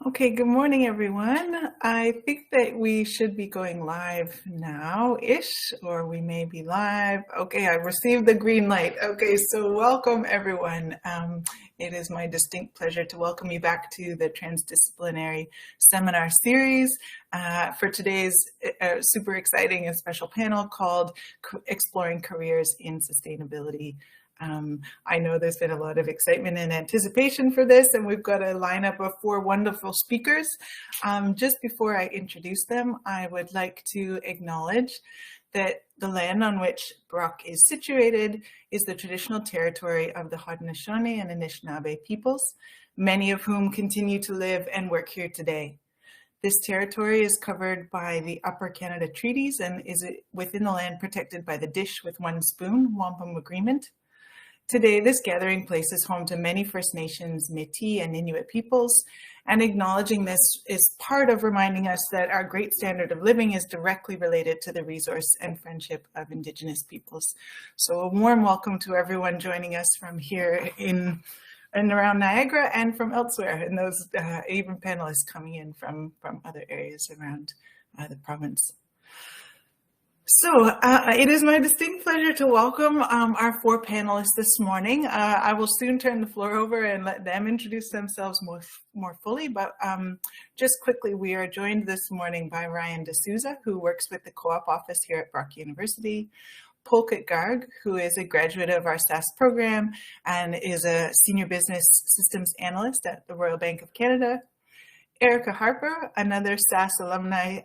Okay, good morning, everyone. I think that we should be going live now-ish, or we may be live. Okay, I received the green light. Okay, so welcome, everyone. It is my distinct pleasure to welcome you back to the Transdisciplinary Seminar Series for today's super exciting and special panel called Exploring Careers in Sustainability. I know there's been a lot of excitement and anticipation for this, and we've got a lineup of 4 wonderful speakers. Just before I introduce them, I would like to acknowledge that the land on which Brock is situated is the traditional territory of the Haudenosaunee and Anishinaabe peoples, many of whom continue to live and work here today. This territory is covered by the Upper Canada Treaties and is within the land protected by the Dish with One Spoon Wampum Agreement. Today, this gathering place is home to many First Nations, Métis, and Inuit peoples, and acknowledging this is part of reminding us that our great standard of living is directly related to the resource and friendship of Indigenous peoples. So a warm welcome to everyone joining us from here in and around Niagara and from elsewhere, and those even panelists coming in from other areas around the province. So it is my distinct pleasure to welcome our 4 panelists this morning. I will soon turn the floor over and let them introduce themselves more fully, but just quickly, we are joined this morning by Ryan D'Souza, who works with the Co-op Office here at Brock University, Pulkit Garg, who is a graduate of our SAS program and is a Senior Business Systems Analyst at the Royal Bank of Canada, Erica Harper, another SAS alumni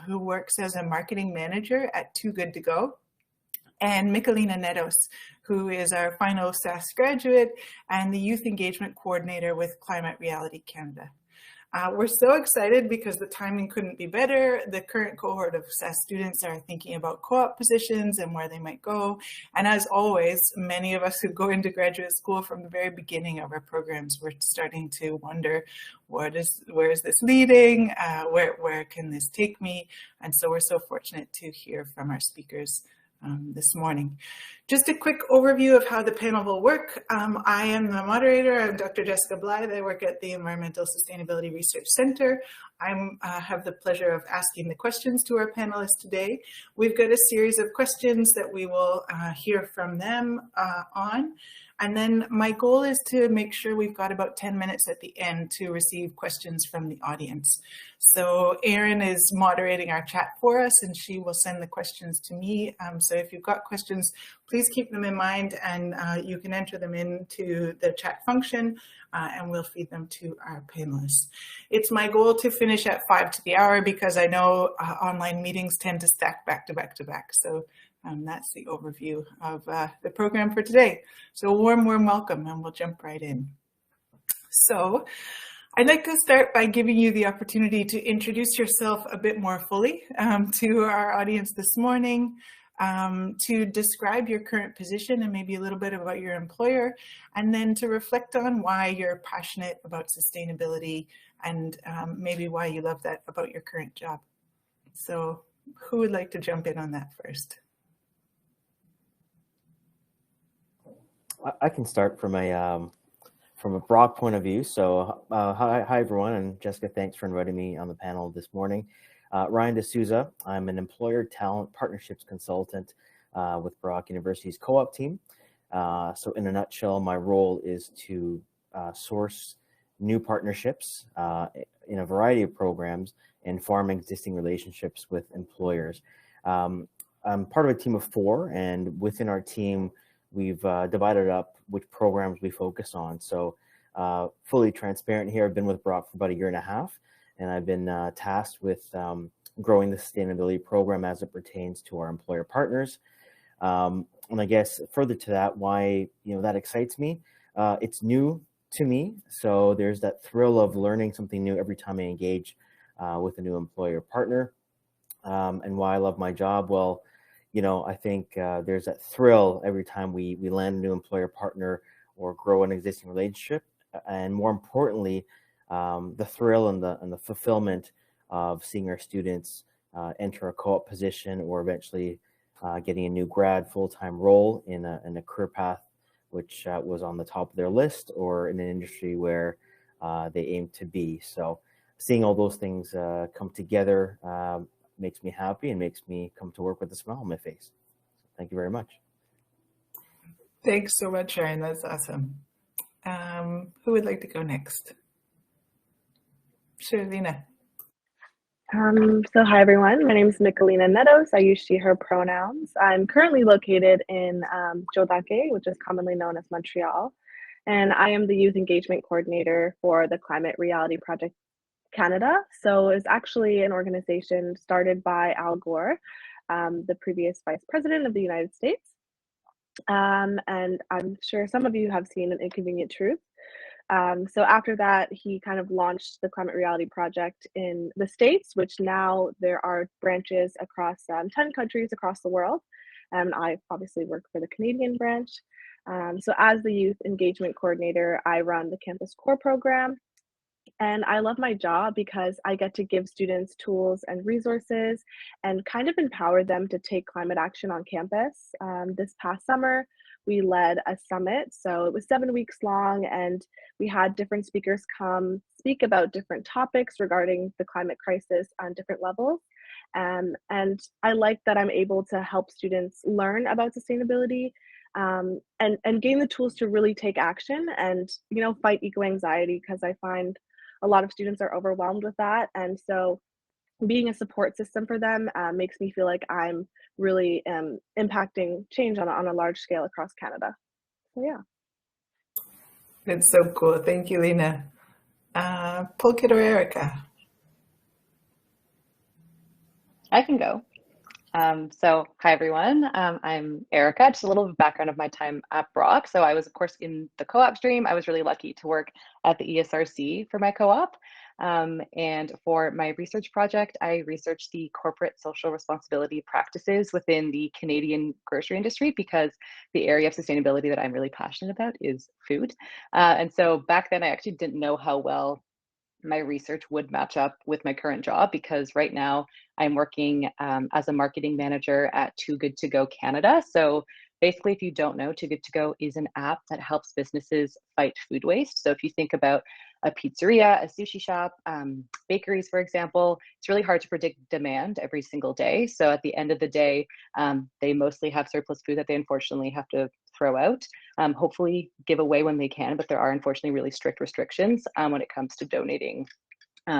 who works as a marketing manager at Too Good To Go, and Michelina Netos, who is our final SAS graduate and the Youth Engagement Coordinator with Climate Reality Canada. We're so excited because the timing couldn't be better. The current cohort of SAS students are thinking about co-op positions and where they might go. And as always, many of us who go into graduate school from the very beginning of our programs, we're starting to wonder, where is this leading? Where can this take me? And so we're so fortunate to hear from our speakers this morning. Just a quick overview of how the panel will work. I am the moderator. I'm Dr. Jessica Blythe. I work at the Environmental Sustainability Research Center. I have the pleasure of asking the questions to our panelists today. We've got a series of questions that we will hear from them on. And then my goal is to make sure we've got about 10 minutes at the end to receive questions from the audience. So Erin is moderating our chat for us, and she will send the questions to me. So if you've got questions, please keep them in mind, and you can enter them into the chat function, and we'll feed them to our panelists. It's my goal to finish at 5 to the hour because I know online meetings tend to stack back to back to back. So that's the overview of the program for today. So warm welcome, and we'll jump right in. So I'd like to start by giving you the opportunity to introduce yourself a bit more fully to our audience this morning, to describe your current position and maybe a little bit about your employer, and then to reflect on why you're passionate about sustainability and maybe why you love that about your current job. So who would like to jump in on that first? I can start from a broad point of view. So hi everyone, and Jessica, thanks for inviting me on the panel this morning. Ryan D'Souza, I'm an employer talent partnerships consultant with Brock University's co-op team. So in a nutshell, my role is to source new partnerships in a variety of programs and farm existing relationships with employers. I'm part of a team of 4, and within our team, we've divided up which programs we focus on. So fully transparent here, I've been with Brock for about 1.5 years, and I've been tasked with growing the sustainability program as it pertains to our employer partners. And I guess further to that, why that excites me, it's new to me. So there's that thrill of learning something new every time I engage with a new employer partner. And why I love my job, well, I think there's that thrill every time we land a new employer partner or grow an existing relationship, and more importantly, the thrill and the fulfillment of seeing our students enter a co-op position or eventually getting a new grad full-time role in a career path which was on the top of their list or in an industry where they aim to be. So seeing all those things come together makes me happy and makes me come to work with a smile on my face. Thank you very much. Thanks so much, Ryan. That's awesome. Who would like to go next? Sure, Lena. So hi everyone, my name is Nicolina Meadows. I use she, her pronouns. I'm currently located in Jodake, which is commonly known as Montreal, and I am the Youth Engagement Coordinator for the Climate Reality Project Canada. So it's actually an organization started by Al Gore, the previous Vice President of the United States. And I'm sure some of you have seen An Inconvenient Truth. So after that, he kind of launched the Climate Reality Project in the States, which now there are branches across 10 countries across the world. And I obviously work for the Canadian branch. So as the Youth Engagement Coordinator, I run the Campus Core program. And I love my job because I get to give students tools and resources and kind of empower them to take climate action on campus. This past summer, we led a summit. So it was 7 weeks long, and we had different speakers come speak about different topics regarding the climate crisis on different levels. And I like that I'm able to help students learn about sustainability and gain the tools to really take action and, fight eco-anxiety, because I find a lot of students are overwhelmed with that. And so being a support system for them makes me feel like I'm really impacting change on a large scale across Canada. So yeah. That's so cool. Thank you, Lena. Pulkit or Erica? I can go. So hi everyone, I'm Erica. Just a little background of my time at Brock. So I was of course in the co-op stream. I was really lucky to work at the ESRC for my co-op. And for my research project, I researched the corporate social responsibility practices within the Canadian grocery industry, because the area of sustainability that I'm really passionate about is food. And so back then I actually didn't know how well my research would match up with my current job, because right now I'm working as a marketing manager at Too Good To Go Canada. So basically, if you don't know, Too Good To Go is an app that helps businesses fight food waste. So if you think about a pizzeria, a sushi shop, bakeries, for example, it's really hard to predict demand every single day. So at the end of the day, they mostly have surplus food that they unfortunately have to throw out, hopefully give away when they can, but there are unfortunately really strict restrictions when it comes to donating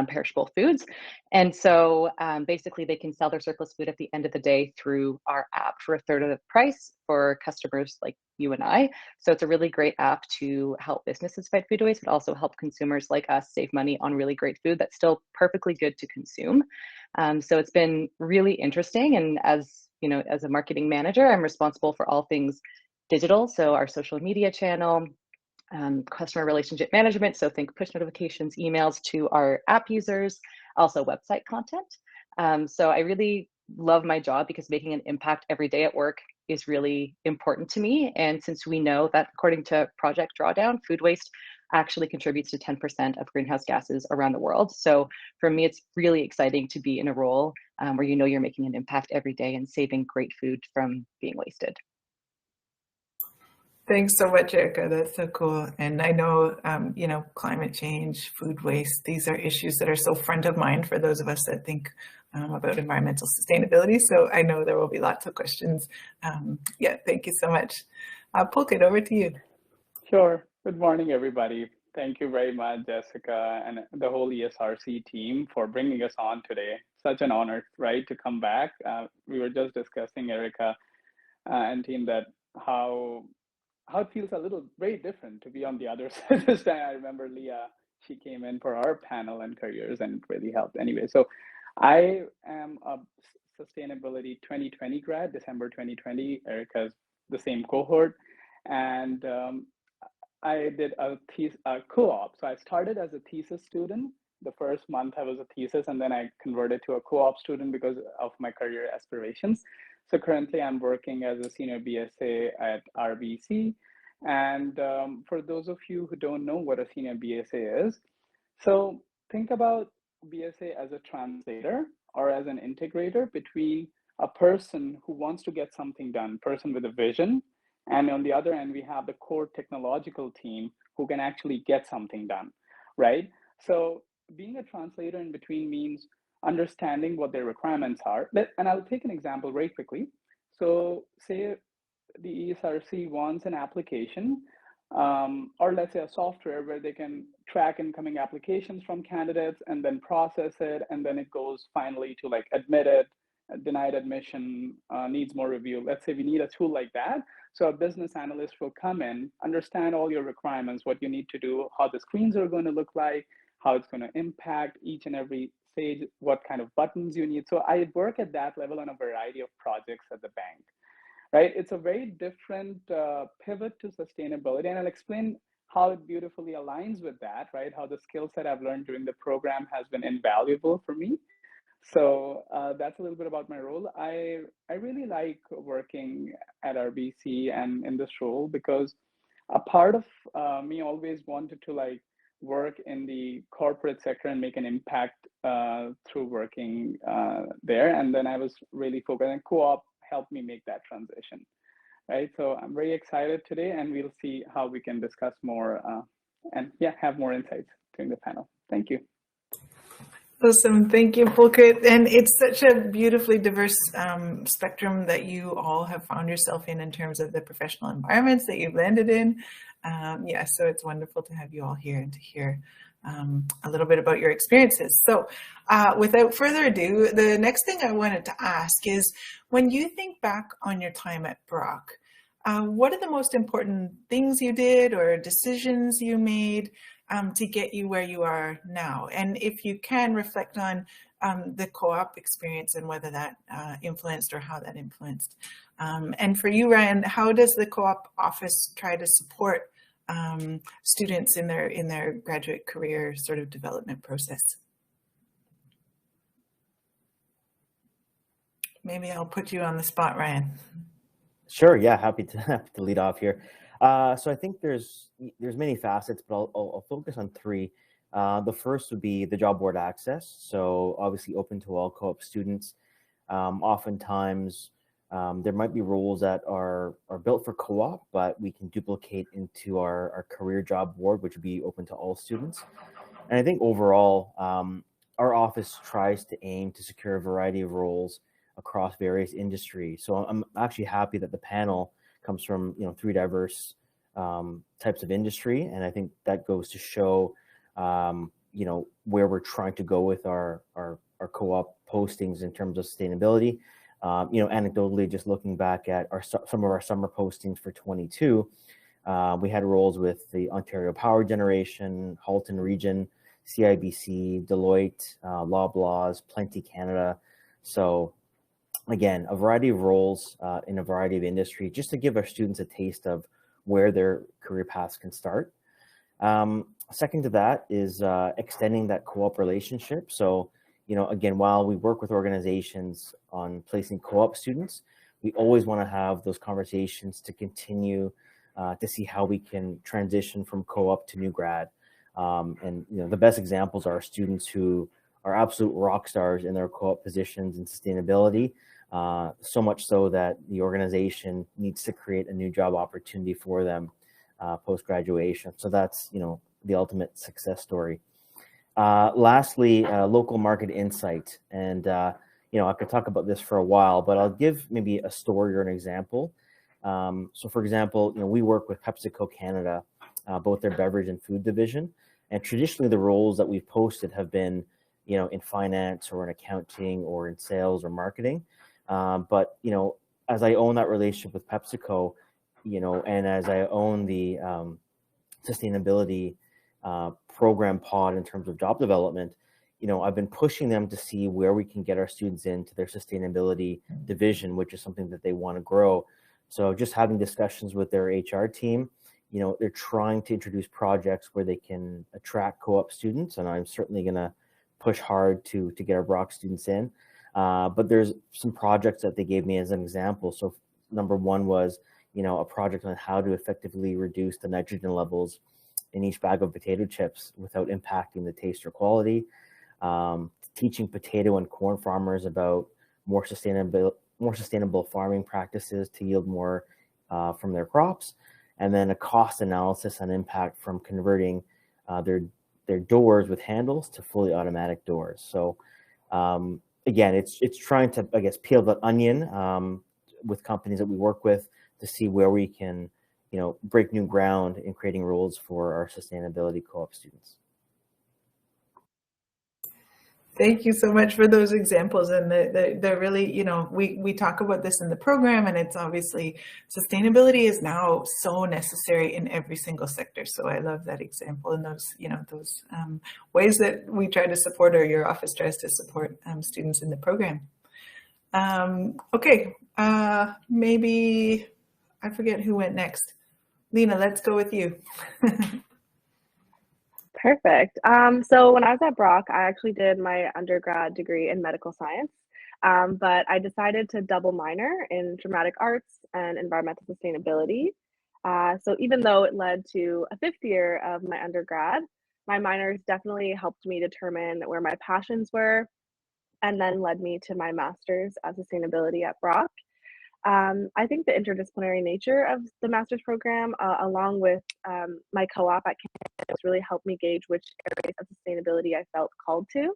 perishable foods. And so basically they can sell their surplus food at the end of the day through our app for a third of the price for customers like you and I. So it's a really great app to help businesses fight food waste, but also help consumers like us save money on really great food that's still perfectly good to consume. So it's been really interesting. And as you know, as a marketing manager, I'm responsible for all things digital. So our social media channel, customer relationship management. So think push notifications, emails to our app users, also website content. So I really love my job because making an impact every day at work is really important to me. And since we know that according to Project Drawdown, food waste actually contributes to 10% of greenhouse gases around the world. So for me, it's really exciting to be in a role where you know you're making an impact every day and saving great food from being wasted. Thanks so much, Erica. That's so cool. And I know, climate change, food waste, these are issues that are so front of mind for those of us that think about environmental sustainability. So I know there will be lots of questions. Thank you so much. Pulkit, over to you. Sure. Good morning, everybody. Thank you very much, Jessica, and the whole ESRC team for bringing us on today. Such an honor, right, to come back. We were just discussing, Erica and team, that how it feels a little very different to be on the other side this time. I remember Leah, she came in for our panel and careers and it really helped. Anyway, so I am a sustainability 2020 grad, December 2020. Erica's the same cohort. And I did a co-op. So I started as a thesis student. The first month I was a thesis, and then I converted to a co-op student because of my career aspirations. So currently I'm working as a senior BSA at RBC. And for those of you who don't know what a senior BSA is, so think about BSA as a translator or as an integrator between a person who wants to get something done, person with a vision, and on the other end, we have the core technological team who can actually get something done, right? So being a translator in between means understanding what their requirements are. And I'll take an example very quickly. So say the ESRC wants an application, or let's say a software where they can track incoming applications from candidates and then process it, and then it goes finally to like admitted, denied admission, needs more review. Let's say we need a tool like that. So a business analyst will come in, understand all your requirements, what you need to do, how the screens are going to look like, how it's going to impact each and every stage, what kind of buttons you need. So I work at that level on a variety of projects at the bank, right? It's a very different pivot to sustainability. And I'll explain how it beautifully aligns with that, right? How the skill set I've learned during the program has been invaluable for me. So that's a little bit about my role. I really like working at RBC and in this role because a part of me always wanted to like work in the corporate sector and make an impact through working there. And then I was really focused, and co-op helped me make that transition, right? So I'm very excited today, and we'll see how we can discuss more and yeah, have more insights during the panel. Thank you. Awesome. Thank you, Pulkit. And it's such a beautifully diverse spectrum that you all have found yourself in terms of the professional environments that you've landed in. Yeah, so it's wonderful to have you all here and to hear a little bit about your experiences. So without further ado, the next thing I wanted to ask is, when you think back on your time at Brock, what are the most important things you did or decisions you made to get you where you are now? And if you can reflect on the co-op experience and whether that influenced or how that influenced. And for you, Ryan, how does the co-op office try to support students in their graduate career sort of development process? Maybe I'll put you on the spot, Ryan. Sure. Yeah, happy to lead off here. So I think there's many facets, but I'll focus on three. The first would be the job board access. So obviously open to all co-op students. Oftentimes there might be roles that are built for co-op, but we can duplicate into our career job board, which would be open to all students. And I think overall, our office tries to aim to secure a variety of roles across various industries. So I'm actually happy that the panel comes from three diverse types of industry, and I think that goes to show where we're trying to go with our co-op postings in terms of sustainability. Anecdotally, just looking back at some of our summer postings for 22, we had roles with the Ontario Power Generation, Halton Region, CIBC, Deloitte, Loblaws, Plenty Canada. So again, a variety of roles in a variety of industry, just to give our students a taste of where their career paths can start. Second to that is extending that co-op relationship. So, again, while we work with organizations on placing co-op students, we always want to have those conversations to continue to see how we can transition from co-op to new grad. And the best examples are students who are absolute rock stars in their co-op positions in sustainability, so much so that the organization needs to create a new job opportunity for them post-graduation. So that's, the ultimate success story. Lastly, local market insight. And, I could talk about this for a while, but I'll give maybe a story or an example. So for example, we work with PepsiCo Canada, both their beverage and food division. And traditionally the roles that we've posted have been, in finance or in accounting or in sales or marketing. But, as I own that relationship with PepsiCo, and as I own the sustainability program pod in terms of job development, I've been pushing them to see where we can get our students into their sustainability division, which is something that they want to grow. So just having discussions with their HR team, they're trying to introduce projects where they can attract co-op students, and I'm certainly going to push hard to get our Brock students in. But there's some projects that they gave me as an example. So number one was, a project on how to effectively reduce the nitrogen levels in each bag of potato chips without impacting the taste or quality. Teaching potato and corn farmers about more sustainable farming practices to yield more from their crops. And then a cost analysis on impact from converting their their doors with handles to fully automatic doors. So again, it's trying to, I guess, peel the onion with companies that we work with to see where we can, break new ground in creating rules for our sustainability co-op students. Thank you so much for those examples. And they're really, we talk about this in the program, and it's obviously sustainability is now so necessary in every single sector. So I love that example and those, those ways that we try to support, or your office tries to support students in the program. Okay, maybe, I forget who went next. Lena, let's go with you. Perfect. So when I was at Brock, I actually did my undergrad degree in medical science, but I decided to double minor in dramatic arts and environmental sustainability. So even though it led to a fifth year of my undergrad, my minors definitely helped me determine where my passions were, and then led me to my master's of sustainability at Brock. I think the interdisciplinary nature of the master's program, along with my co-op at campus, really helped me gauge which areas of sustainability I felt called to.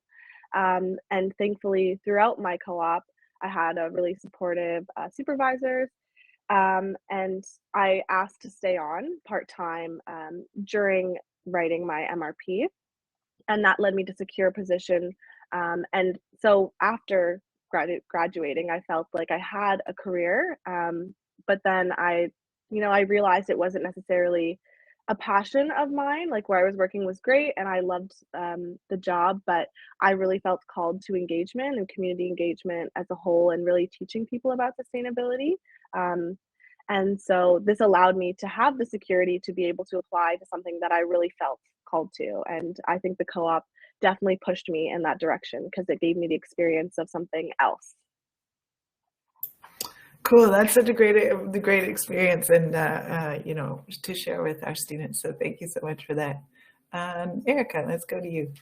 And thankfully, throughout my co-op, I had a really supportive supervisors, and I asked to stay on part-time during writing my MRP, and that led me to secure a position. And so after graduating, I felt like I had a career, but then I realized it wasn't necessarily a passion of mine. Like where I was working was great, and I loved the job, but I really felt called to engagement and community engagement as a whole, and really teaching people about sustainability. And so this allowed me to have the security to be able to apply to something that I really felt called to. And I think the co-op definitely pushed me in that direction because it gave me the experience of something else. Cool, that's such a great experience, and to share with our students. So thank you so much for that. Erica, let's go to you.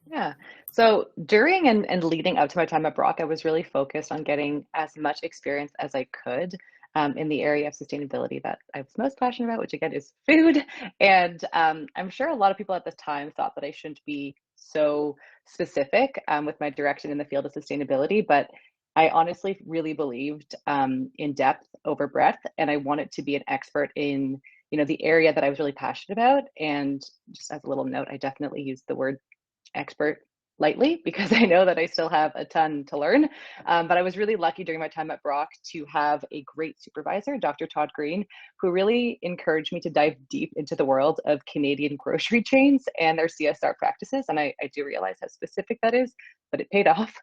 Yeah. So during and leading up to my time at Brock, I was really focused on getting as much experience as I could in the area of sustainability that I was most passionate about, which again is food. And I'm sure a lot of people at this time thought that I shouldn't be so specific with my direction in the field of sustainability, but I honestly really believed in depth over breadth, and I wanted to be an expert in the area that I was really passionate about. And just as a little note, I definitely used the word expert lightly because I know that I still have a ton to learn. But I was really lucky during my time at Brock to have a great supervisor, Dr. Todd Green, who really encouraged me to dive deep into the world of Canadian grocery chains and their CSR practices. And I do realize how specific that is, but it paid off.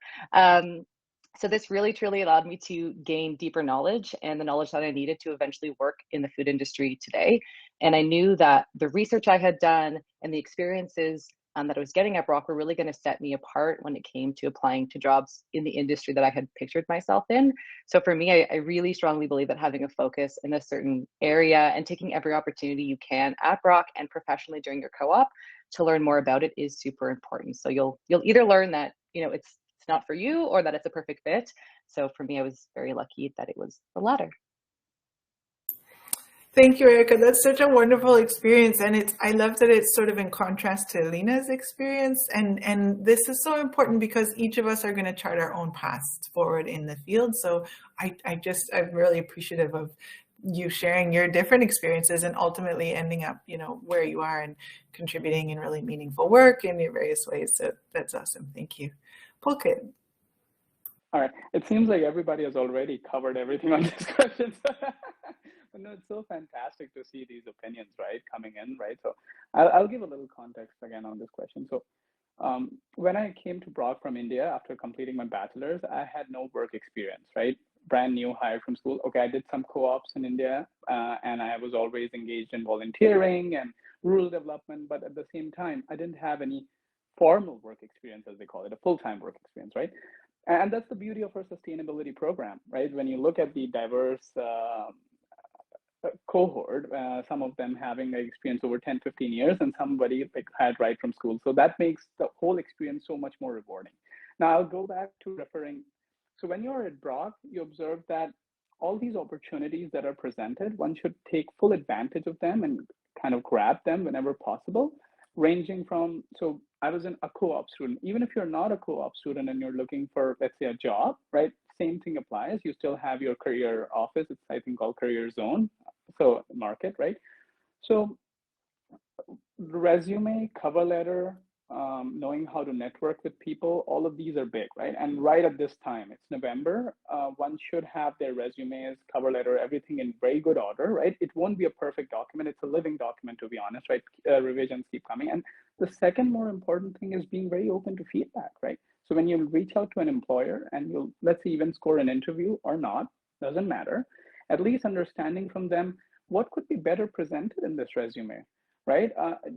So this really truly allowed me to gain deeper knowledge and the knowledge that I needed to eventually work in the food industry today. And I knew that the research I had done and the experiences that I was getting at Brock were really going to set me apart when it came to applying to jobs in the industry that I had pictured myself in. So for me, I really strongly believe that having a focus in a certain area and taking every opportunity you can at Brock and professionally during your co-op to learn more about it is super important. So you'll either learn that it's not for you or that it's a perfect fit. So for me, I was very lucky that it was the latter. Thank you, Erica. That's such a wonderful experience. And I love that it's sort of in contrast to Lena's experience. And this is so important because each of us are going to chart our own paths forward in the field. So I'm really appreciative of you sharing your different experiences and ultimately ending up, where you are and contributing in really meaningful work in your various ways. So that's awesome. Thank you. Pulkit. All right. It seems like everybody has already covered everything on this question. But no, it's so fantastic to see these opinions, right, coming in, right? So I'll give a little context again on this question. So when I came to Brock from India after completing my bachelor's, I had no work experience, right? Brand new, hired from school. Okay, I did some co-ops in India, and I was always engaged in volunteering and rural development. But at the same time, I didn't have any formal work experience, as they call it, a full-time work experience, right? And that's the beauty of our sustainability program, right? When you look at the diverse cohort, some of them having experience over 10, 15 years, and somebody had right from school. So that makes the whole experience so much more rewarding. Now I'll go back to referring. So when you're at Brock, you observe that all these opportunities that are presented, one should take full advantage of them and kind of grab them whenever possible. ranging from, so I was a co-op student. Even if you're not a co-op student and you're looking for, let's say, a job, right? Same thing applies. You still have your career office. It's, I think, called career zone. So market, right? So resume, cover letter, knowing how to network with people, all of these are big, right? And right at this time, it's November, one should have their resumes, cover letter, everything in very good order, right? It won't be a perfect document. It's a living document, to be honest, right? Revisions keep coming. And the second more important thing is being very open to feedback, right? So when you reach out to an employer and you'll, let's say, even score an interview or not, doesn't matter, at least understanding from them what could be better presented in this resume, right?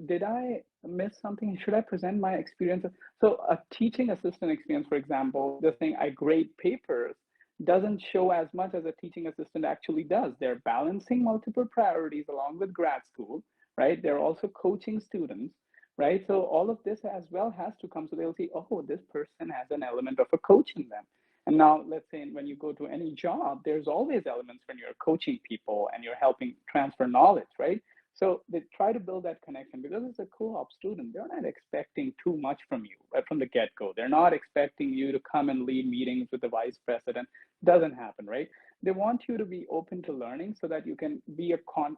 Did I miss something? Should I present my experience? So a teaching assistant experience, for example, the thing I grade papers doesn't show as much as a teaching assistant actually does. They're balancing multiple priorities along with grad school, right? They're also coaching students, right? So all of this as well has to come. So they'll see, oh, this person has an element of a coach in them. And now let's say when you go to any job, there's always elements when you're coaching people and you're helping transfer knowledge, right? So they try to build that connection because as a co-op student, they're not expecting too much from you right from the get-go. They're not expecting you to come and lead meetings with the vice president. Doesn't happen, right? They want you to be open to learning so that you can be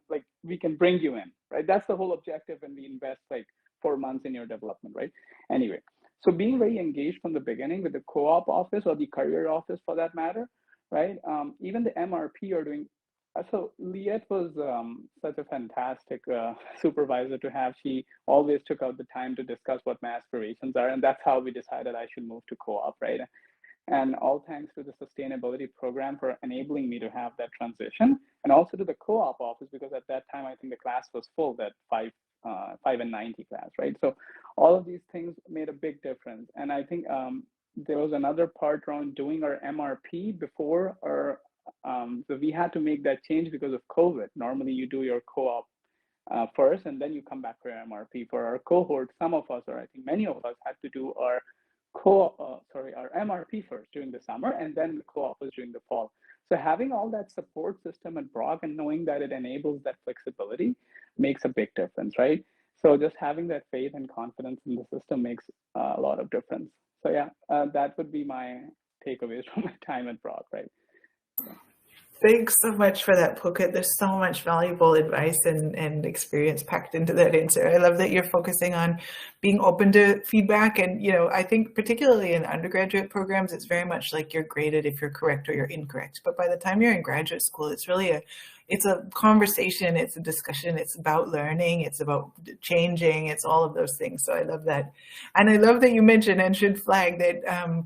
like we can bring you in, right? That's the whole objective when we invest like 4 months in your development, right? Anyway, so being very engaged from the beginning with the co-op office or the career office for that matter, right? Even the MRP you're doing. So Liette was such a fantastic supervisor to have. She always took out the time to discuss what my aspirations are, and that's how we decided I should move to co-op, right? And all thanks to the sustainability program for enabling me to have that transition, and also to the co-op office because at that time I think the class was full, that 5 and 90 class, right? So all of these things made a big difference, and I think there was another part around doing our MRP before our so we had to make that change because of COVID. Normally, you do your co-op first, and then you come back for your MRP. For our cohort, some of us, or I think many of us, had to do our our MRP first during the summer, and then the co-op was during the fall. So having all that support system at Brock and knowing that it enables that flexibility makes a big difference, right? So just having that faith and confidence in the system makes a lot of difference. So yeah, that would be my takeaways from my time at Brock, right? Thanks so much for that, Pulkit. There's so much valuable advice and experience packed into that answer. I love that you're focusing on being open to feedback. And, you know, I think particularly in undergraduate programs, it's very much like you're graded if you're correct or you're incorrect. But by the time you're in graduate school, it's really it's a conversation, it's a discussion, it's about learning, it's about changing, it's all of those things. So I love that. And I love that you mentioned and should flag that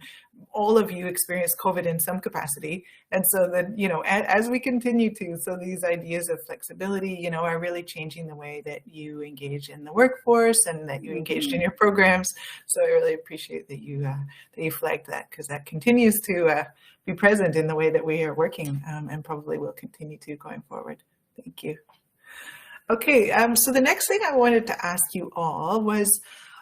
all of you experienced COVID in some capacity. And so that, you know, as we continue to, so these ideas of flexibility, you know, are really changing the way that you engage in the workforce and that you engaged in your programs. So I really appreciate that you flagged that, because that continues to be present in the way that we are working and probably will continue to going forward. Thank you. Okay, so the next thing I wanted to ask you all was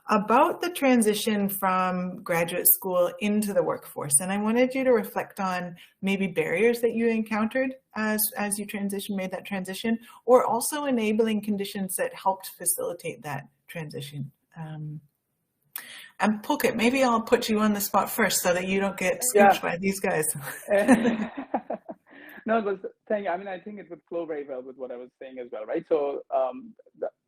about the transition from graduate school into the workforce. And I wanted you to reflect on maybe barriers that you encountered as you made that transition, or also enabling conditions that helped facilitate that transition. And Pulkit, maybe I'll put you on the spot first so that you don't get scooped by these guys. No, it was saying, I mean, I think it would flow very well with what I was saying as well, right? So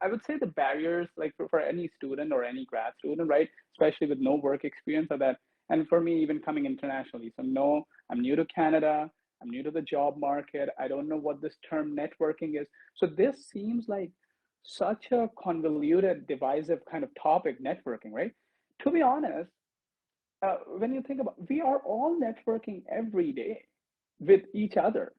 I would say the barriers, like for any student or any grad student, right, especially with no work experience, are that, and for me, even coming internationally. So no, I'm new to Canada, I'm new to the job market, I don't know what this term networking is. So this seems like such a convoluted, divisive kind of topic, networking, right? To be honest, when you think about, we are all networking every day with each other,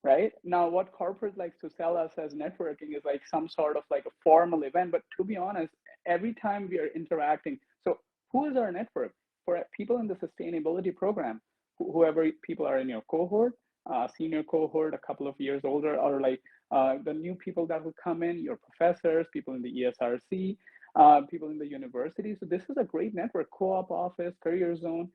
right? Now, what corporate likes to sell us as networking is like some sort of like a formal event, but to be honest, every time we are interacting, so who is our network? For people in the sustainability program, whoever people are in your cohort, senior cohort, a couple of years older, or like the new people that will come in, your professors, people in the ESRC, people in the university. So this is a great network, co-op office, career zone.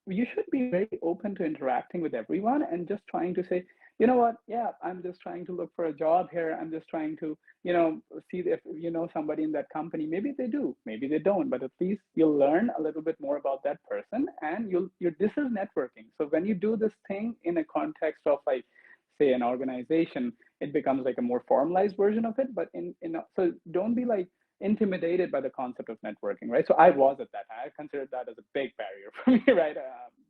You should be very open to interacting with everyone and just trying to say, you know what, yeah, I'm just trying to look for a job here. I'm just trying to, you know, see if you know somebody in that company. Maybe they do, maybe they don't, but at least you'll learn a little bit more about that person, and this is networking. So when you do this thing in a context of like, say, an organization, it becomes like a more formalized version of it. But so don't be like intimidated by the concept of networking, right? So I was at that time. I considered that as a big barrier for me, right?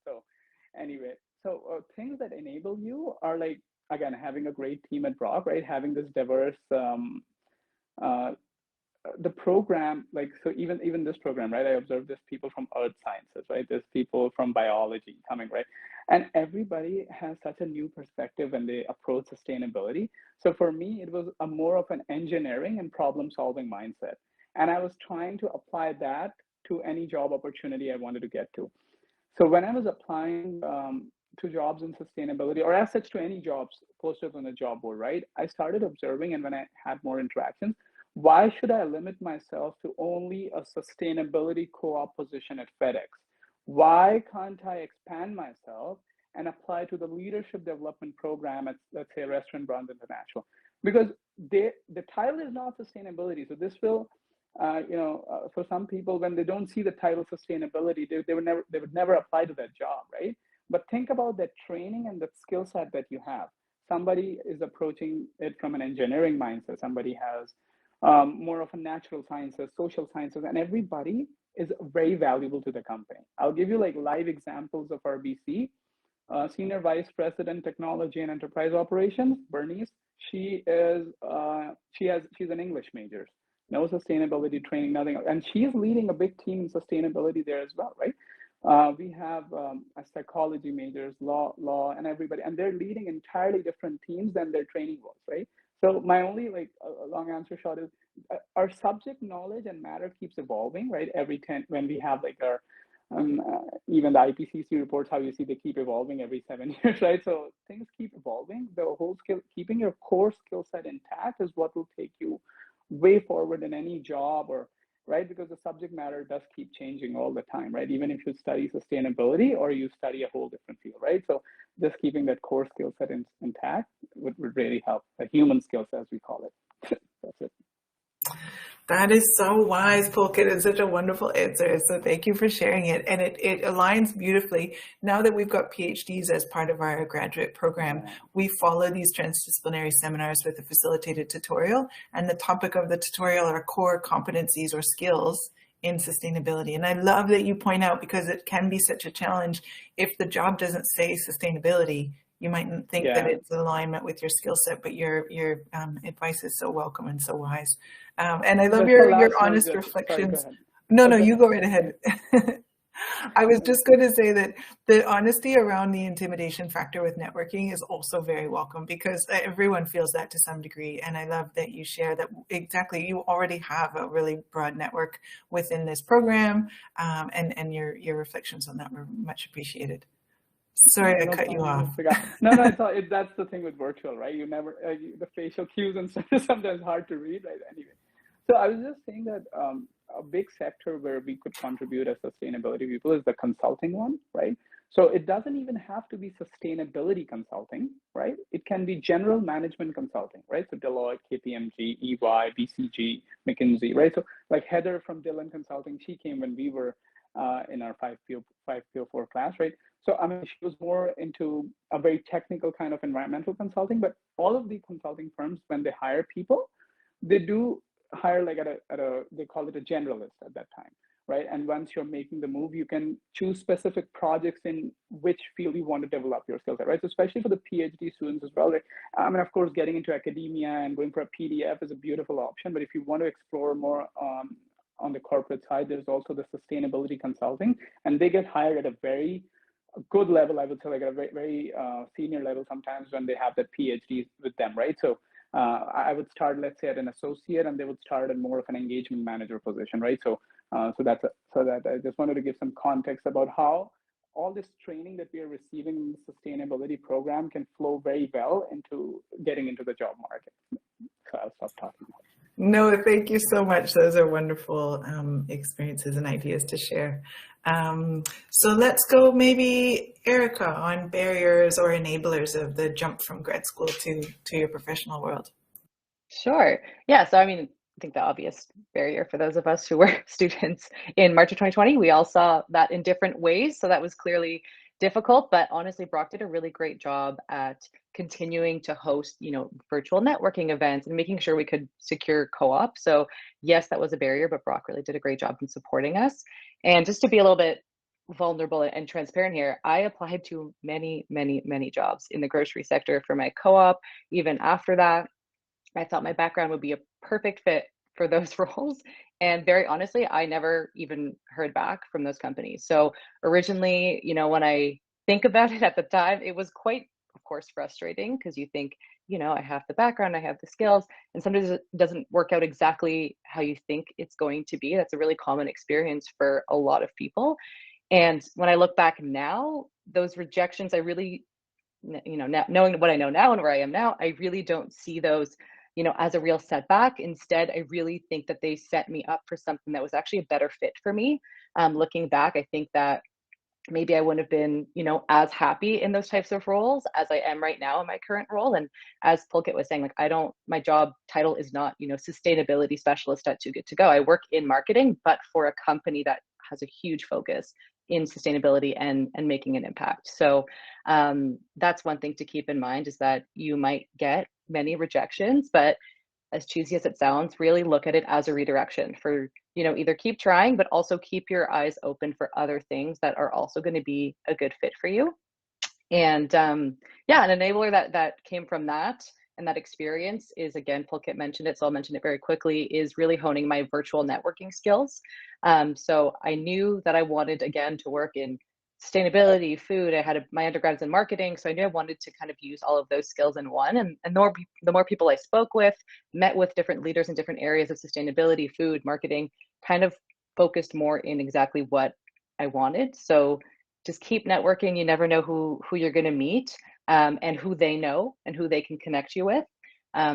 So anyway, so things that enable you are like, again, having a great team at Brock, right? Having this diverse uh, the program, like, so even this program, right? I observed there's people from earth sciences, right? There's people from biology coming, right? And everybody has such a new perspective when they approach sustainability. So for me, it was a more of an engineering and problem solving mindset. And I was trying to apply that to any job opportunity I wanted to get to. So when I was applying to jobs in sustainability, or as such to any jobs posted on the job board, right? I started observing, and when I had more interactions, why should I limit myself to only a sustainability co-op position at FedEx? Why can't I expand myself and apply to the leadership development program at, let's say, Restaurant Brands International? Because the title is not sustainability. So this will for some people, when they don't see the title sustainability, they would never apply to that job, right? But think about that training and that skill set that you have. Somebody is approaching it from an engineering mindset. Somebody has more of a natural sciences, social sciences, and everybody is very valuable to the company. I'll give you like live examples of our BC. Senior Vice President, Technology and Enterprise Operations, Bernice. She's an English major, no sustainability training, nothing, and she's leading a big team in sustainability there as well, right? We have a psychology majors, law, and everybody, and they're leading entirely different teams than their training was, right? So my only like long answer short is our subject knowledge and matter keeps evolving, right? When we have like our even the IPCC reports, how you see they keep evolving every 7 years, right? So things keep evolving. The whole keeping your core skill set intact is what will take you way forward in any job, or right, because the subject matter does keep changing all the time, right? Even if you study sustainability or you study a whole different field, right? So just keeping that core skill set intact would really help. The human skills, as we call it. That's it. That is so wise, Pulkit. It's such a wonderful answer. So thank you for sharing it. And it aligns beautifully. Now that we've got PhDs as part of our graduate program, we follow these transdisciplinary seminars with a facilitated tutorial. And the topic of the tutorial are core competencies or skills in sustainability. And I love that you point out, because it can be such a challenge if the job doesn't say sustainability. You mightn't think that it's in alignment with your skill set, but your advice is so welcome and so wise. And I love your honest reflections. Sorry, no, you go right ahead. I was just going to say that the honesty around the intimidation factor with networking is also very welcome, because everyone feels that to some degree. And I love that you share that exactly. You already have a really broad network within this program, and your reflections on that were much appreciated. Sorry, I cut you off. No, that's the thing with virtual, right? You never, the facial cues and stuff is sometimes hard to read, right? Anyway, so I was just saying that a big sector where we could contribute as sustainability people is the consulting one, right? So it doesn't even have to be sustainability consulting, right? It can be general management consulting, right? So Deloitte, KPMG, EY, BCG, McKinsey, right? So like Heather from Dillon Consulting, she came when we were in our 5PO4 class, right? So I mean, she was more into a very technical kind of environmental consulting, but all of the consulting firms, when they hire people, they do hire like at a they call it a generalist at that time, right? And once you're making the move, you can choose specific projects in which field you want to develop your skill set, right? So especially for the PhD students as well, right? I mean, of course, getting into academia and going for a PDF is a beautiful option, but if you want to explore more on the corporate side, there's also the sustainability consulting, and they get hired at a very good level, I would say, like at a very, very senior level sometimes when they have that PhD with them, right? So I would start, let's say, at an associate, and they would start at more of an engagement manager position, right? So so that I just wanted to give some context about how all this training that we are receiving in the sustainability program can flow very well into getting into the job market. So I'll stop talking. No, thank you so much. Those are wonderful experiences and ideas to share. So let's go maybe Erica on barriers or enablers of the jump from grad school to your professional world. Sure. Yeah. So, I mean, I think the obvious barrier for those of us who were students in March of 2020, we all saw that in different ways. So that was clearly difficult, but honestly, Brock did a really great job at continuing to host, virtual networking events and making sure we could secure co-op. So yes, that was a barrier, but Brock really did a great job in supporting us. And just to be a little bit vulnerable and transparent here, I applied to many, many, many jobs in the grocery sector for my co-op. Even after that, I thought my background would be a perfect fit for those roles. And very honestly, I never even heard back from those companies. So originally, when I think about it at the time, it was quite, of course, frustrating because you think, I have the background, I have the skills, and sometimes it doesn't work out exactly how you think it's going to be. That's a really common experience for a lot of people. And when I look back now, those rejections, I really, now, knowing what I know now and where I am now, I really don't see those as a real setback. Instead, I really think that they set me up for something that was actually a better fit for me. Looking back, I think that maybe I wouldn't have been, as happy in those types of roles as I am right now in my current role. And as Pulkit was saying, my job title is not, sustainability specialist at Too Good To Go. I work in marketing, but for a company that has a huge focus in sustainability and making an impact. So that's one thing to keep in mind, is that you might get many rejections, but as cheesy as it sounds, really look at it as a redirection for, either keep trying, but also keep your eyes open for other things that are also going to be a good fit for you. And yeah, an enabler that came from that and that experience is, again, Pulkit mentioned it, so I'll mention it very quickly, is really honing my virtual networking skills. So I knew that I wanted, again, to work in sustainability, food. I had my undergrads in marketing, so I knew I wanted to kind of use all of those skills in one. And the more people I spoke with, met with different leaders in different areas of sustainability, food, marketing, kind of focused more in exactly what I wanted. So just keep networking. You never know who you're going to meet, and who they know and who they can connect you with.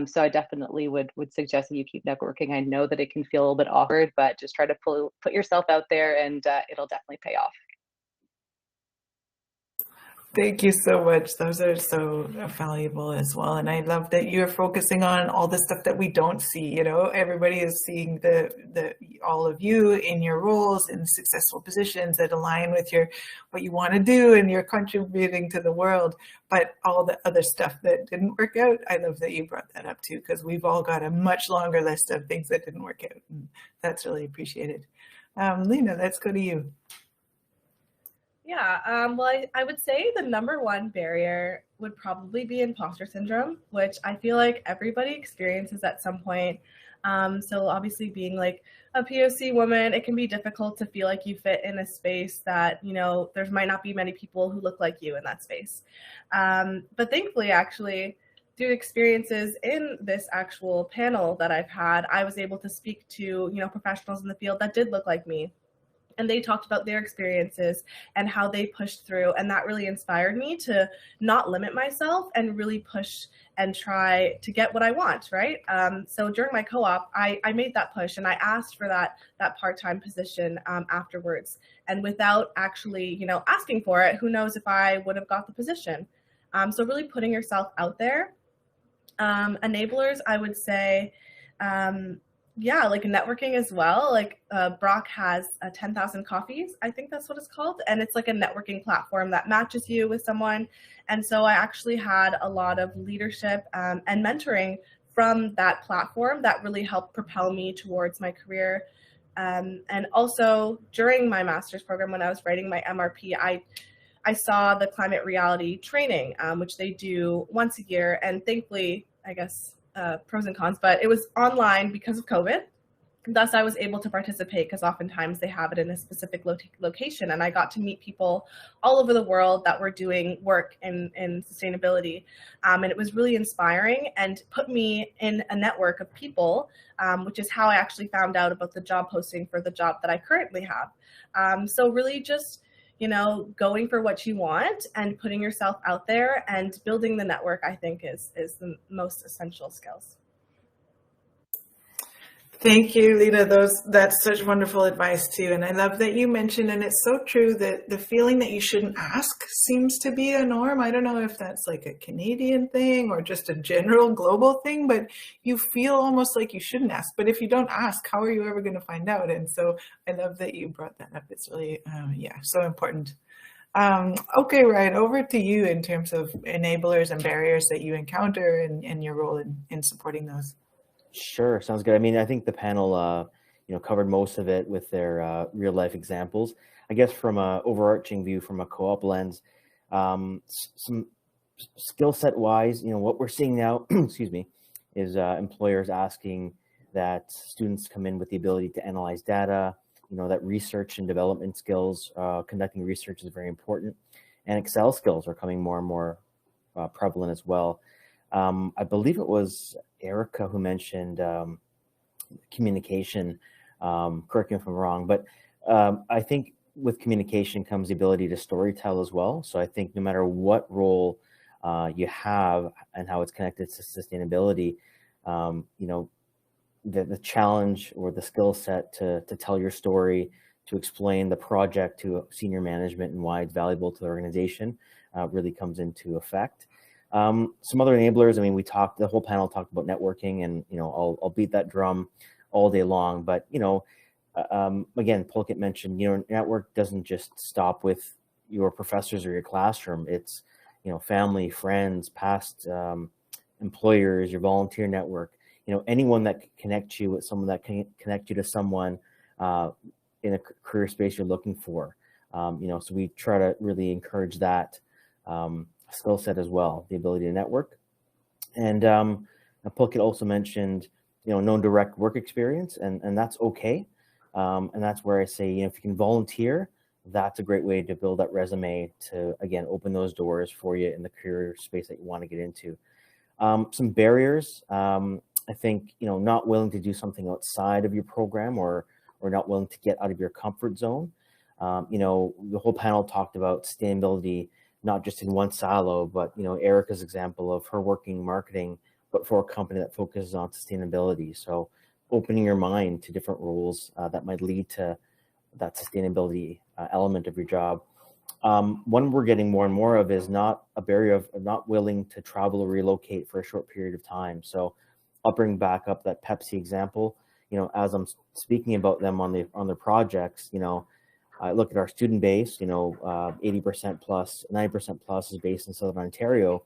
So I definitely would suggest that you keep networking. I know that it can feel a little bit awkward, but just try to put yourself out there, and it'll definitely pay off. Thank you so much. Those are so valuable as well. And I love that you're focusing on all the stuff that we don't see. Everybody is seeing all of you in your roles in successful positions that align with what you want to do, and you're contributing to the world. But all the other stuff that didn't work out, I love that you brought that up too, because we've all got a much longer list of things that didn't work out. And that's really appreciated. Lena, let's go to you. Yeah, well, I would say the number one barrier would probably be imposter syndrome, which I feel like everybody experiences at some point. So obviously, being like a POC woman, it can be difficult to feel like you fit in a space that, there might not be many people who look like you in that space. But thankfully, actually, through experiences in this actual panel that I've had, I was able to speak to, professionals in the field that did look like me. And they talked about their experiences and how they pushed through. And that really inspired me to not limit myself and really push and try to get what I want, right? So during my co-op, I made that push, and I asked for that part-time position afterwards. And without actually, asking for it, who knows if I would have got the position. So really putting yourself out there. Enablers, I would say, yeah, like networking as well. Like Brock has 10,000 coffees, I think that's what it's called. And it's like a networking platform that matches you with someone. And so I actually had a lot of leadership and mentoring from that platform that really helped propel me towards my career. And also during my master's program, when I was writing my MRP, I saw the climate reality training, which they do once a year. And thankfully, I guess, pros and cons, but it was online because of COVID. Thus, I was able to participate because oftentimes they have it in a specific location. And I got to meet people all over the world that were doing work in sustainability. And it was really inspiring and put me in a network of people, which is how I actually found out about the job posting for the job that I currently have. So really just going for what you want and putting yourself out there and building the network, I think is the most essential skills. Thank you, Lena. That's such wonderful advice too. And I love that you mentioned, and it's so true, that the feeling that you shouldn't ask seems to be a norm. I don't know if that's like a Canadian thing or just a general global thing, but you feel almost like you shouldn't ask. But if you don't ask, how are you ever going to find out? And so I love that you brought that up. It's really, so important. Okay, Ryan, over to you in terms of enablers and barriers that you encounter and your role in supporting those. Sure, sounds good. I mean, I think the panel, covered most of it with their real life examples. I guess from a overarching view, from a co-op lens, some skill set wise, what we're seeing now, excuse me, is employers asking that students come in with the ability to analyze data. That research and development skills, conducting research is very important, and Excel skills are coming more and more prevalent as well. I believe it was Erica who mentioned communication. Correct me if I'm wrong, but I think with communication comes the ability to storytell as well. So I think no matter what role you have and how it's connected to sustainability, the challenge or the skill set to tell your story, to explain the project to senior management and why it's valuable to the organization really comes into effect. Some other enablers, I mean, the whole panel talked about networking, and, I'll beat that drum all day long, but, again, Pulkit mentioned, network doesn't just stop with your professors or your classroom. It's, family, friends, past employers, your volunteer network, anyone that can connect you with someone that can connect you to someone in a career space you're looking for. So we try to really encourage that skill set as well, the ability to network. And Pulkit also mentioned, no direct work experience, and that's okay. And that's where I say, if you can volunteer, that's a great way to build that resume to, again, open those doors for you in the career space that you want to get into. Some barriers, I think, not willing to do something outside of your program or not willing to get out of your comfort zone. The whole panel talked about sustainability, not just in one silo, but, Erica's example of her working marketing, but for a company that focuses on sustainability. So opening your mind to different roles that might lead to that sustainability element of your job. One we're getting more and more of is not a barrier of not willing to travel or relocate for a short period of time. So I'll bring back up that Pepsi example. As I'm speaking about them on their projects, I look at our student base, 80% plus, 90% plus is based in Southern Ontario,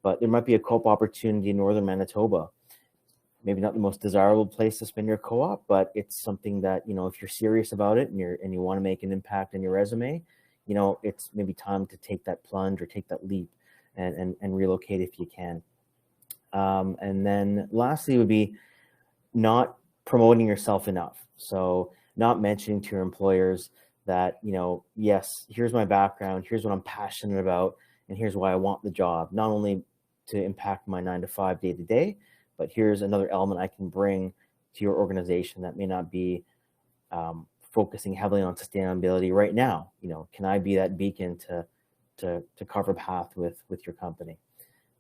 but there might be a co-op opportunity in Northern Manitoba. Maybe not the most desirable place to spend your co-op, but it's something that, if you're serious about it and you want to make an impact in your resume, it's maybe time to take that plunge or take that leap and relocate if you can. And then lastly would be not promoting yourself enough. So not mentioning to your employers that, yes, here's my background, here's what I'm passionate about, and here's why I want the job, not only to impact my 9 to 5 day to day, but here's another element I can bring to your organization that may not be focusing heavily on sustainability right now. Can I be that beacon to carve a path with your company?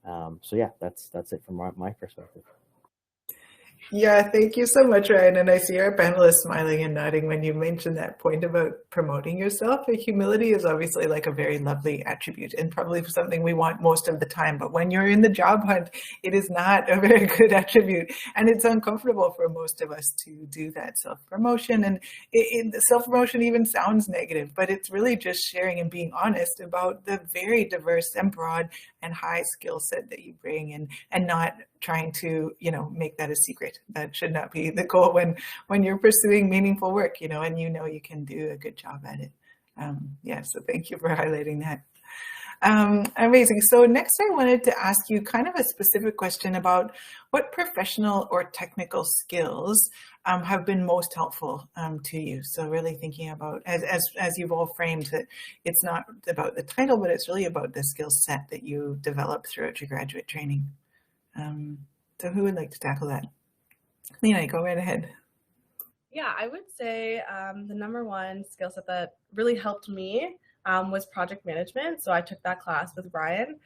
So yeah, that's it from my perspective. Yeah, thank you so much, Ryan. And I see our panelists smiling and nodding when you mentioned that point about promoting yourself. Humility is obviously like a very lovely attribute and probably something we want most of the time. But when you're in the job hunt, it is not a very good attribute. And it's uncomfortable for most of us to do that self-promotion. And self-promotion even sounds negative, but it's really just sharing and being honest about the very diverse and broad and high skill set that you bring and not trying to, make that a secret. That should not be the goal when you're pursuing meaningful work, and you can do a good job at it. So thank you for highlighting that. Amazing. So next I wanted to ask you kind of a specific question about what professional or technical skills have been most helpful to you. So really thinking about, as you've all framed, that it's not about the title, but it's really about the skill set that you develop throughout your graduate training. So who would like to tackle that? Lena, go right ahead. Yeah, I would say the number one skill set that really helped me was project management. So I took that class with Ryan.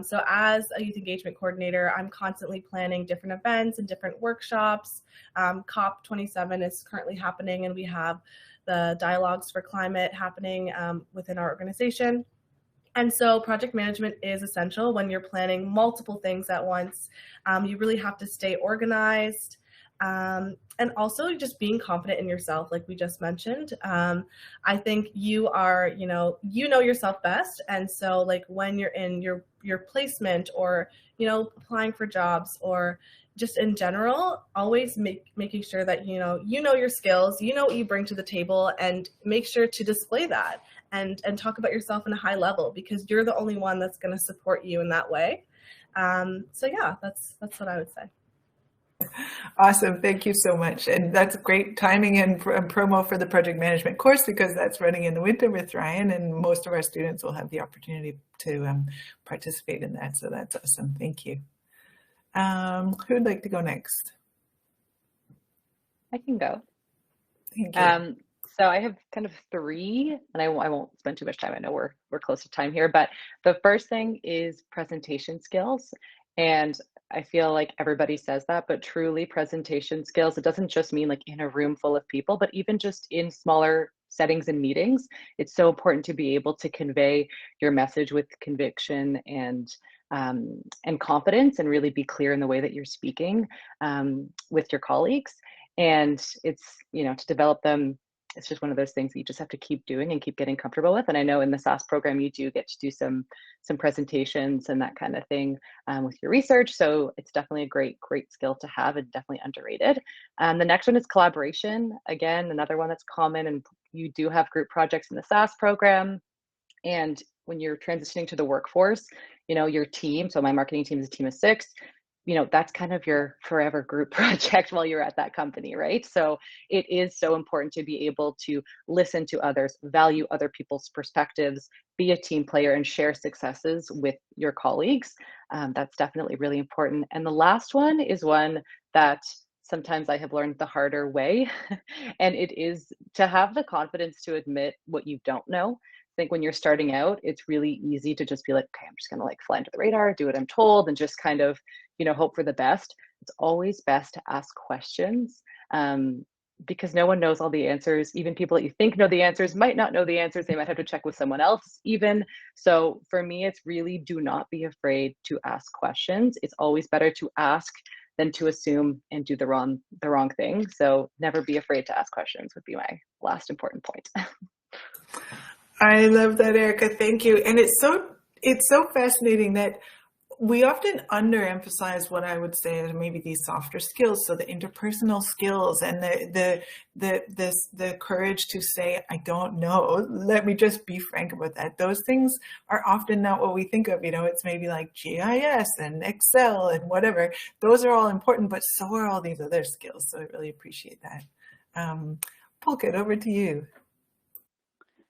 So as a youth engagement coordinator, I'm constantly planning different events and different workshops. COP27 is currently happening, and we have the Dialogues for Climate happening within our organization. And so project management is essential when you're planning multiple things at once. You really have to stay organized. And also just being confident in yourself, like we just mentioned. I think you are, you know yourself best. And so like when you're in your placement, or, applying for jobs, or just in general, always making sure that, you know your skills, you know what you bring to the table, and make sure to display that and talk about yourself in a high level, because you're the only one that's going to support you in that way. So yeah, that's what I would say. Awesome. Thank you so much. And that's great timing and promo for the project management course, because that's running in the winter with Ryan, and most of our students will have the opportunity to participate in that. So that's awesome. Thank you. Who would like to go next? I can go. Thank you. So I have kind of three, and I won't spend too much time. I know we're close to time here, but the first thing is presentation skills. And I feel like everybody says that, but truly presentation skills, it doesn't just mean like in a room full of people, but even just in smaller settings and meetings, it's so important to be able to convey your message with conviction and confidence, and really be clear in the way that you're speaking with your colleagues. And it's, to develop them, it's just one of those things that you just have to keep doing and keep getting comfortable with. And I know in the SAS program, you do get to do some presentations and that kind of thing with your research. So it's definitely a great skill to have, and definitely underrated. The next one is collaboration. Again, another one that's common, and you do have group projects in the SAS program. And when you're transitioning to the workforce, your team, so my marketing team is a team of 6, that's kind of your forever group project while you're at that company, right? So it is so important to be able to listen to others, value other people's perspectives, be a team player, and share successes with your colleagues. That's definitely really important. And the last one is one that sometimes I have learned the harder way, and it is to have the confidence to admit what you don't know. I think when you're starting out, it's really easy to just be like, okay, I'm just gonna like fly under the radar, do what I'm told, and just kind of, hope for the best. It's always best to ask questions, because no one knows all the answers. Even people that you think know the answers might not know the answers. They might have to check with someone else even. So for me, it's really, do not be afraid to ask questions. It's always better to ask than to assume and do the wrong thing. So never be afraid to ask questions would be my last important point. I love that, Erica. Thank you. And it's so fascinating that we often underemphasize what I would say are maybe these softer skills. So the interpersonal skills, and the courage to say, I don't know. Let me just be frank about that. Those things are often not what we think of. It's maybe like GIS and Excel and whatever. Those are all important, but so are all these other skills. So I really appreciate that. Pulkit, over to you.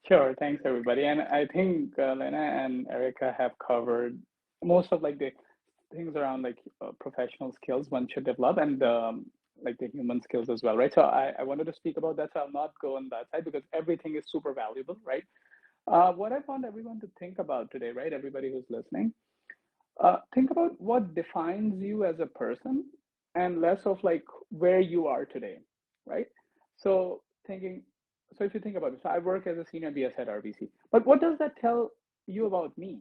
Sure, thanks everybody. And I think Lena and Erica have covered most of like the things around like professional skills one should develop, and like the human skills as well, right? So I wanted to speak about that, so I'll not go on that side because everything is super valuable, right? What I want everyone to think about today, right? Everybody who's listening, think about what defines you as a person, and less of like where you are today, right? So if you think about it, so I work as a senior BS at RBC, but what does that tell you about me?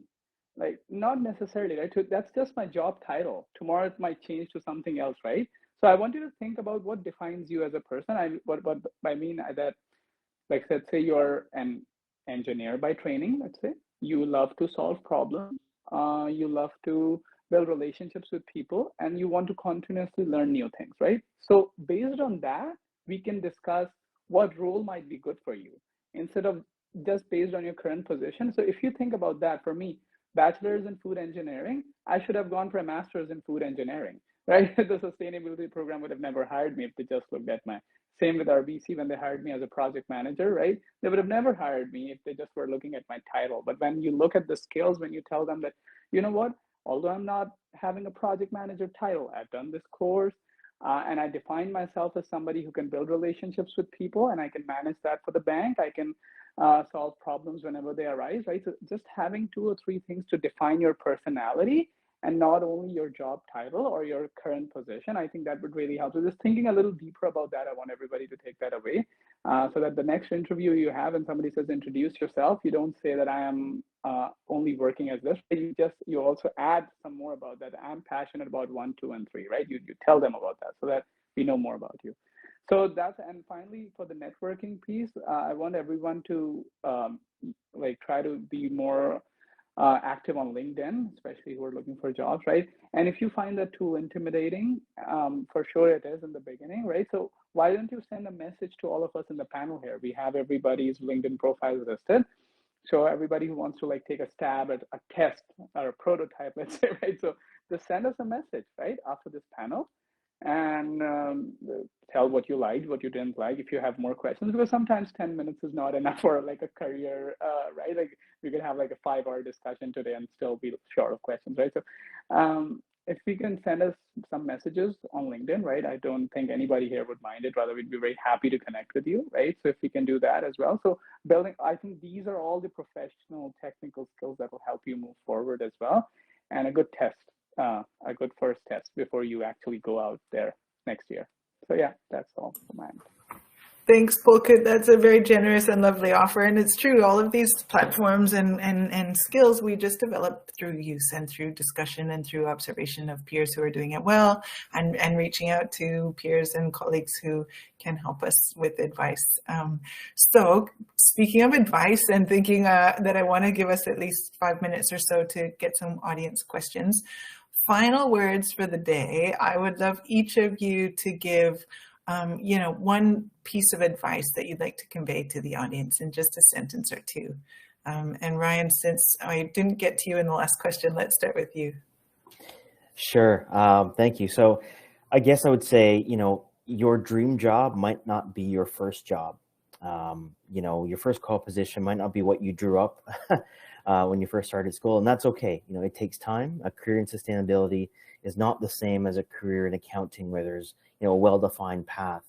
Like, not necessarily, right? So that's just my job title. Tomorrow it might change to something else, right? So I want you to think about what defines you as a person. What I mean that, like, let's say you're an engineer by training. Let's say you love to solve problems. You love to build relationships with people, and you want to continuously learn new things, right? So based on that, we can discuss what role might be good for you instead of just based on your current position. So if you think about that, for me, bachelor's in food engineering, I should have gone for a master's in food engineering, right? The sustainability program would have never hired me if they just looked at my, same with RBC when they hired me as a project manager, right? They would have never hired me if they just were looking at my title. But when you look at the skills, when you tell them that, you know what, although I'm not having a project manager title, I've done this course, And I define myself as somebody who can build relationships with people, and I can manage that for the bank. I can solve problems whenever they arise, right? So just having 2 or 3 things to define your personality and not only your job title or your current position, I think that would really help. So just thinking a little deeper about that, I want everybody to take that away, so that the next interview you have and somebody says, introduce yourself, you don't say that I am only working as this. You also add some more about that. I'm passionate about 1, 2, and 3, right? You tell them about that so that we know more about you. So that's, and finally, for the networking piece, I want everyone to like try to be more active on LinkedIn, especially who are looking for jobs, right? And if you find that tool intimidating, for sure it is in the beginning, right? So why don't you send a message to all of us in the panel here? We have everybody's LinkedIn profiles listed. So everybody who wants to like take a stab at a test or a prototype, let's say, right? So just send us a message, right, after this panel, and tell what you liked, what you didn't like, if you have more questions, because sometimes 10 minutes is not enough for like a career, right? Like we could have like a 5-hour discussion today and still be short of questions, right? So if we can send us some messages on LinkedIn, right? I don't think anybody here would mind it. Rather, we'd be very happy to connect with you, right? So if we can do that as well. So building, I think these are all the professional technical skills that will help you move forward as well. And a good test, a good first test before you actually go out there next year. So yeah, that's all for mine. Thanks, Pulkit. That's a very generous and lovely offer. And it's true, all of these platforms and skills we just developed through use and through discussion and through observation of peers who are doing it well, and reaching out to peers and colleagues who can help us with advice. So speaking of advice and thinking that I want to give us at least 5 minutes or so to get some audience questions. Final words for the day. I would love each of you to give one piece of advice that you'd like to convey to the audience in just a sentence or two. And Ryan, since I didn't get to you in the last question, let's start with you. Sure. Thank you. So I guess I would say, your dream job might not be your first job. Your first call position might not be what you drew up when you first started school, and that's okay. It takes time. A career in sustainability is not the same as a career in accounting where there's, a well-defined path.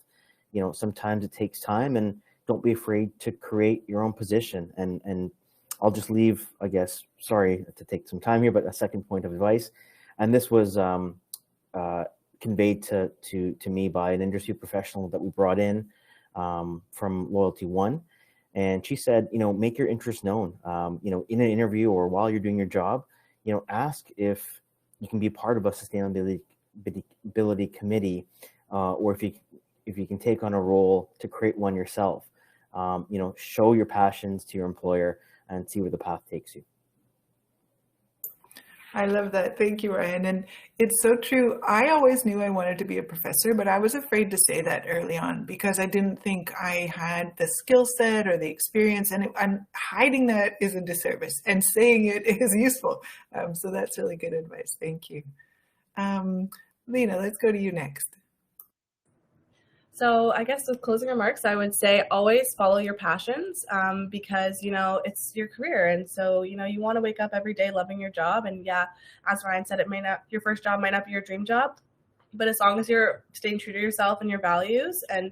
Sometimes it takes time, and don't be afraid to create your own position. And I'll just leave, I guess, sorry to take some time here, but a second point of advice. And this was conveyed to me by an industry professional that we brought in from Loyalty One. And she said, make your interest known, in an interview or while you're doing your job, ask if you can be part of a sustainability committee, or if you can take on a role to create one yourself. Show your passions to your employer and see where the path takes you. I love that. Thank you, Ryan. And it's so true. I always knew I wanted to be a professor, but I was afraid to say that early on because I didn't think I had the skill set or the experience, and hiding that is a disservice, and saying it is useful. So that's really good advice. Thank you. Lena, let's go to you next. So I guess with closing remarks, I would say always follow your passions, because, it's your career. And so, you want to wake up every day loving your job. And yeah, as Ryan said, your first job might not be your dream job, but as long as you're staying true to yourself and your values and,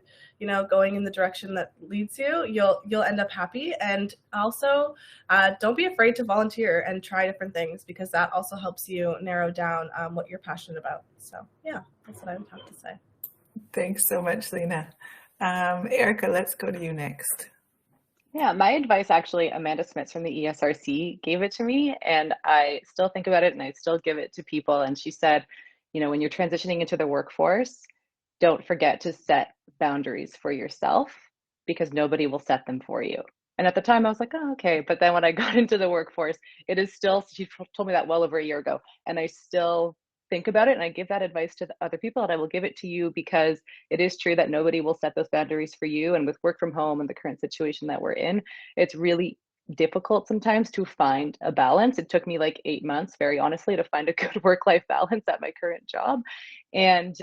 going in the direction that leads you, you'll end up happy. And also don't be afraid to volunteer and try different things, because that also helps you narrow down what you're passionate about. So yeah, that's what I would have to say. Thanks so much, Lena. Erica, let's go to you next. Yeah, my advice actually, Amanda Smits from the ESRC gave it to me, and I still think about it and I still give it to people. And she said, when you're transitioning into the workforce, don't forget to set boundaries for yourself, because nobody will set them for you. And at the time I was like, oh, okay. But then when I got into the workforce, it is still, she told me that well over a year ago, and I still think about it, and I give that advice to the other people, and I will give it to you, because it is true that nobody will set those boundaries for you. And with work from home and the current situation that we're in, it's really difficult sometimes to find a balance. It took me like 8 months, very honestly, to find a good work-life balance at my current job. And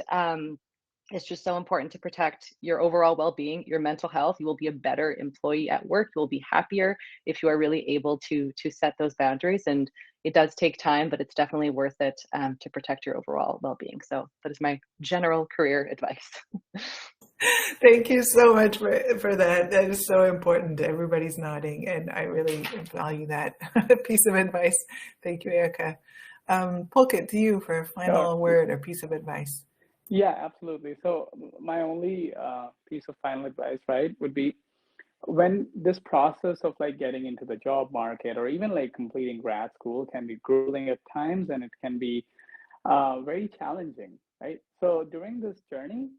it's just so important to protect your overall well-being, your mental health. You will be a better employee at work. You will be happier if you are really able to set those boundaries. And it does take time, but it's definitely worth it to protect your overall well-being. So that is my general career advice. Thank you so much for that. That is so important. Everybody's nodding, and I really value that piece of advice. Thank you, Erica. Pulkit, to you for a final word or piece of advice. Yeah, absolutely. So my only piece of final advice, right, would be when this process of like getting into the job market or even like completing grad school can be grueling at times, and it can be very challenging, right? So during this journey,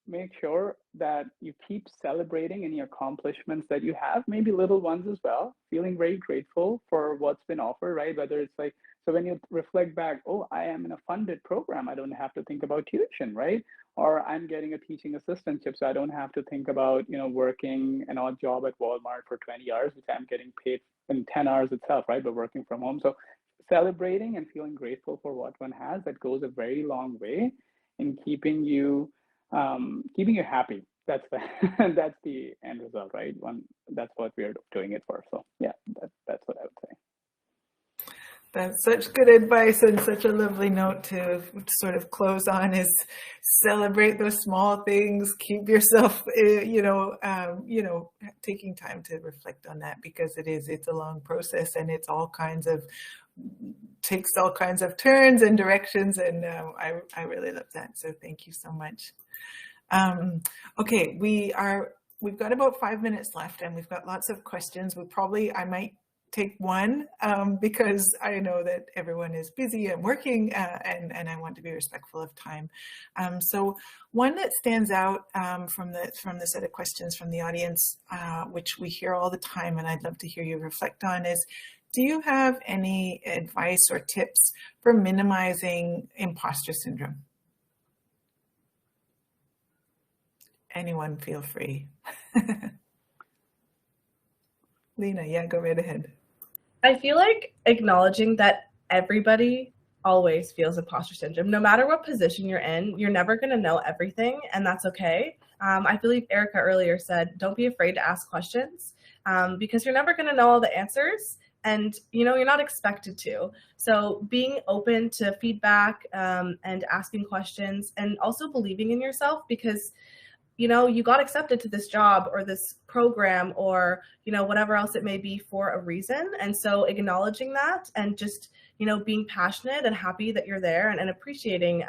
make sure that you keep celebrating any accomplishments that you have, maybe little ones as well, feeling very grateful for what's been offered, right? Whether it's like, so when you reflect back, oh, I am in a funded program, I don't have to think about tuition, right? Or I'm getting a teaching assistantship, so I don't have to think about, working an odd job at Walmart for 20 hours, which I'm getting paid in 10 hours itself, right? But working from home. So celebrating and feeling grateful for what one has, that goes a very long way in keeping you happy. That's the that's the end result, right? That's what we're doing it for. So yeah, that's what I would say. That's such good advice and such a lovely note to sort of close on, is celebrate those small things. Keep yourself, taking time to reflect on that, because it's a long process, and takes all kinds of turns and directions. And I really love that. So thank you so much. Okay, we've got about 5 minutes left, and we've got lots of questions. I might take one because I know that everyone is busy and working, and I want to be respectful of time. So one that stands out from the set of questions from the audience, which we hear all the time, and I'd love to hear you reflect on, is, do you have any advice or tips for minimizing imposter syndrome? Anyone, feel free. Lena, yeah, go right ahead. I feel like acknowledging that everybody always feels imposter syndrome. No matter what position you're in, you're never going to know everything, and that's okay. I believe Erica earlier said, don't be afraid to ask questions, because you're never going to know all the answers, and you're not expected to. So being open to feedback and asking questions, and also believing in yourself, because you got accepted to this job or this program or, whatever else it may be, for a reason. And so acknowledging that, and just, being passionate and happy that you're there, and appreciating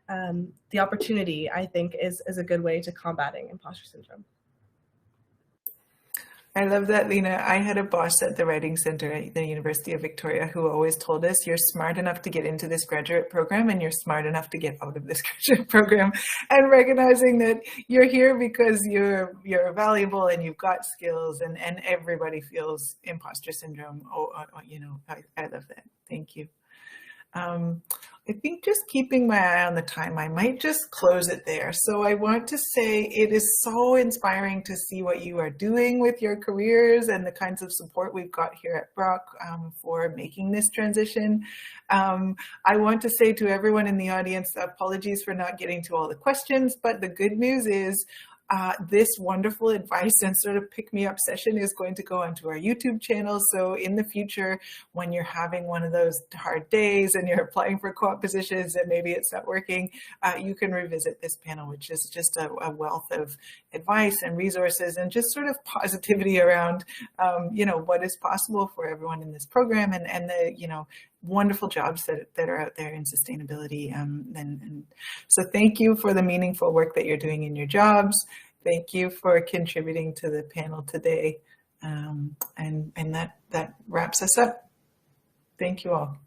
the opportunity, I think is a good way to combating imposter syndrome. I love that, Lena. I had a boss at the Writing Center at the University of Victoria who always told us, you're smart enough to get into this graduate program, and you're smart enough to get out of this graduate program. And recognizing that you're here because you're valuable and you've got skills, and everybody feels imposter syndrome. I love that. Thank you. I think just keeping my eye on the time, I might just close it there. So I want to say it is so inspiring to see what you are doing with your careers and the kinds of support we've got here at Brock for making this transition. I want to say to everyone in the audience, apologies for not getting to all the questions, but the good news is this wonderful advice and sort of pick-me-up session is going to go onto our YouTube channel. So in the future, when you're having one of those hard days and you're applying for co-op positions and maybe it's not working, you can revisit this panel, which is just a wealth of advice and resources and just sort of positivity around, what is possible for everyone in this program, and the, wonderful jobs that are out there in sustainability. And so thank you for the meaningful work that you're doing in your jobs. Thank you for contributing to the panel today. And that wraps us up. Thank you all.